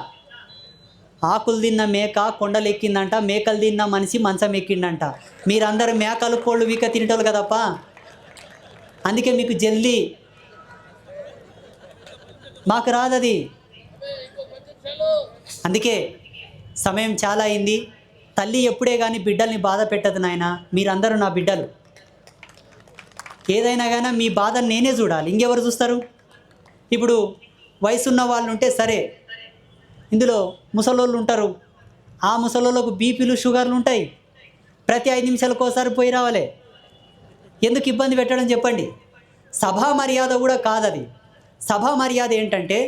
ఆకులు తిన్న మేక కొండలు ఎక్కిందంట, మేకలు తిన్న మనిషి మంచం ఎక్కిందంట. మీరందరూ మేకలు కోళ్ళు వీక తింటారు కదప్పా, అందుకే మీకు జల్దీ, మాకు రాదది. అందుకే సమయం చాలా అయింది. తల్లి ఎప్పుడే కానీ బిడ్డల్ని బాధ పెట్టదు నాయన. మీరందరూ నా బిడ్డలు. ఏదైనా కానీ మీ బాధను నేనే చూడాలి, ఇంకెవరు చూస్తారు? ఇప్పుడు వయసున్న వాళ్ళు ఉంటే సరే, ఇందులో ముసలోళ్ళు ఉంటారు. ఆ ముసలోళ్ళకు బీపీలు షుగర్లు ఉంటాయి. ప్రతి 5 నిమిషాలకు ఒకసారి పోయి రావాలి. ఎందుకు ఇబ్బంది పెట్టడం చెప్పండి? సభా మర్యాద కూడా కాదది. సభా మర్యాద ఏంటంటే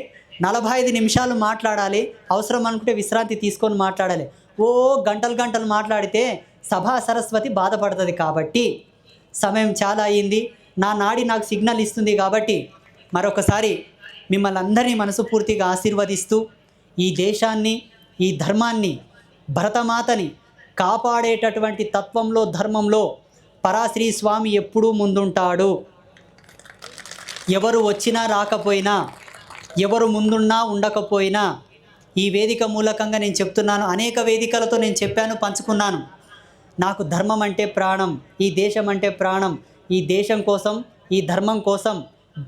45 నిమిషాలు మాట్లాడాలి, అవసరం అనుకుంటే విశ్రాంతి తీసుకొని మాట్లాడాలి. ఓ గంటలు గంటలు మాట్లాడితే సభా సరస్వతి బాధపడుతుంది. కాబట్టి సమయం చాలా అయ్యింది. నా నాడి నాకు సిగ్నల్ ఇస్తుంది. కాబట్టి మరొకసారి మిమ్మల్ని అందరినీ మనసుపూర్తిగా ఆశీర్వదిస్తూ, ఈ దేశాన్ని, ఈ ధర్మాన్ని, భరతమాతని కాపాడేటటువంటి తత్వంలో, ధర్మంలో పరాశ్రీ స్వామి ఎప్పుడూ ముందుంటాడు. ఎవరు వచ్చినా రాకపోయినా, ఎవరు ముందున్నా ఉండకపోయినా, ఈ వేదిక మూలకంగా నేను చెప్తున్నాను. అనేక వేదికలతో నేను చెప్పాను, పంచుకున్నాను. నాకు ధర్మం అంటే ప్రాణం, ఈ దేశం అంటే ప్రాణం. ఈ దేశం కోసం, ఈ ధర్మం కోసం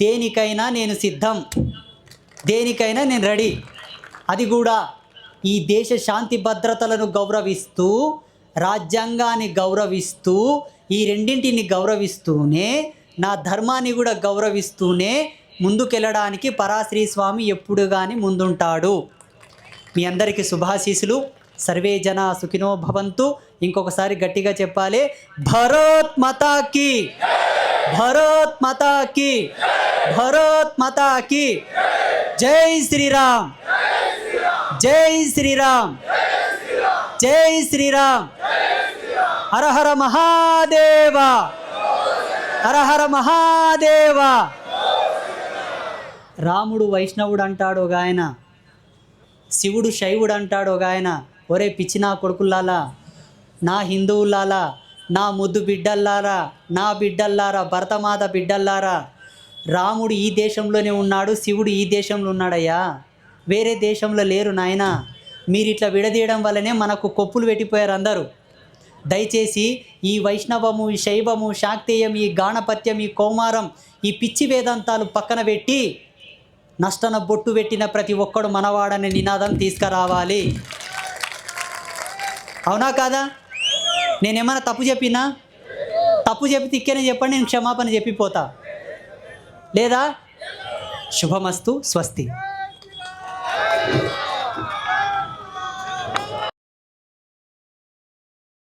దేనికైనా నేను సిద్ధం, దేనికైనా నేను రెడీ. అది కూడా ఈ దేశ శాంతి భద్రతలను గౌరవిస్తూ, రాజ్యాంగాన్ని గౌరవిస్తూ, ఈ రెండింటిని గౌరవిస్తూనే, నా ధర్మాన్ని కూడా గౌరవిస్తూనే ముందుకెళ్ళడానికి పరాశ్రీ స్వామి ఎప్పుడు కానీ ముందుంటాడు. మీ అందరికీ శుభాశీసులు. సర్వే జన సుఖినో భవంతు. ఇంకొకసారి గట్టిగా చెప్పాలి, భారత్ మాతా కీ, భారత్ మాతా కీ, భారత్ మాతా కీ. జై శ్రీరామ్, జై శ్రీరామ్, జై శ్రీరామ్. హర హర మహాదేవ, హర హర మహాదేవ. రాముడు వైష్ణవుడు అంటాడు ఒక ఆయన, శివుడు శైవుడు అంటాడు ఒక ఆయన. ఒరే పిచ్చినా కొడుకుల్లాలా, నా హిందువులాలా, నా ముద్దు బిడ్డల్లారా, నా బిడ్డల్లారా, భరతమాత బిడ్డల్లారా, రాముడు ఈ దేశంలోనే ఉన్నాడు, శివుడు ఈ దేశంలో ఉన్నాడయ్యా, వేరే దేశంలో లేరు నాయన. మీరు ఇట్లా విడదీయడం వల్లనే మనకు కొప్పులు పెట్టిపోయారు అందరూ. దయచేసి ఈ వైష్ణవము, ఈ శైవము, శాక్తేయం, ఈ గాణపత్యం, ఈ కౌమారం, ఈ పిచ్చి వేదాంతాలు పక్కన పెట్టి నష్టన బొట్టు పెట్టిన ప్రతి ఒక్కడు మనవాడనే నినాదం తీసుకురావాలి. అవునా కాదా? నేనేమైనా తప్పు చెప్పినా? తప్పు చెప్పి తిక్కనే చెప్పండి, నేను క్షమాపణ చెప్పిపోతా. లేదా? శుభమస్తు. స్వస్తి.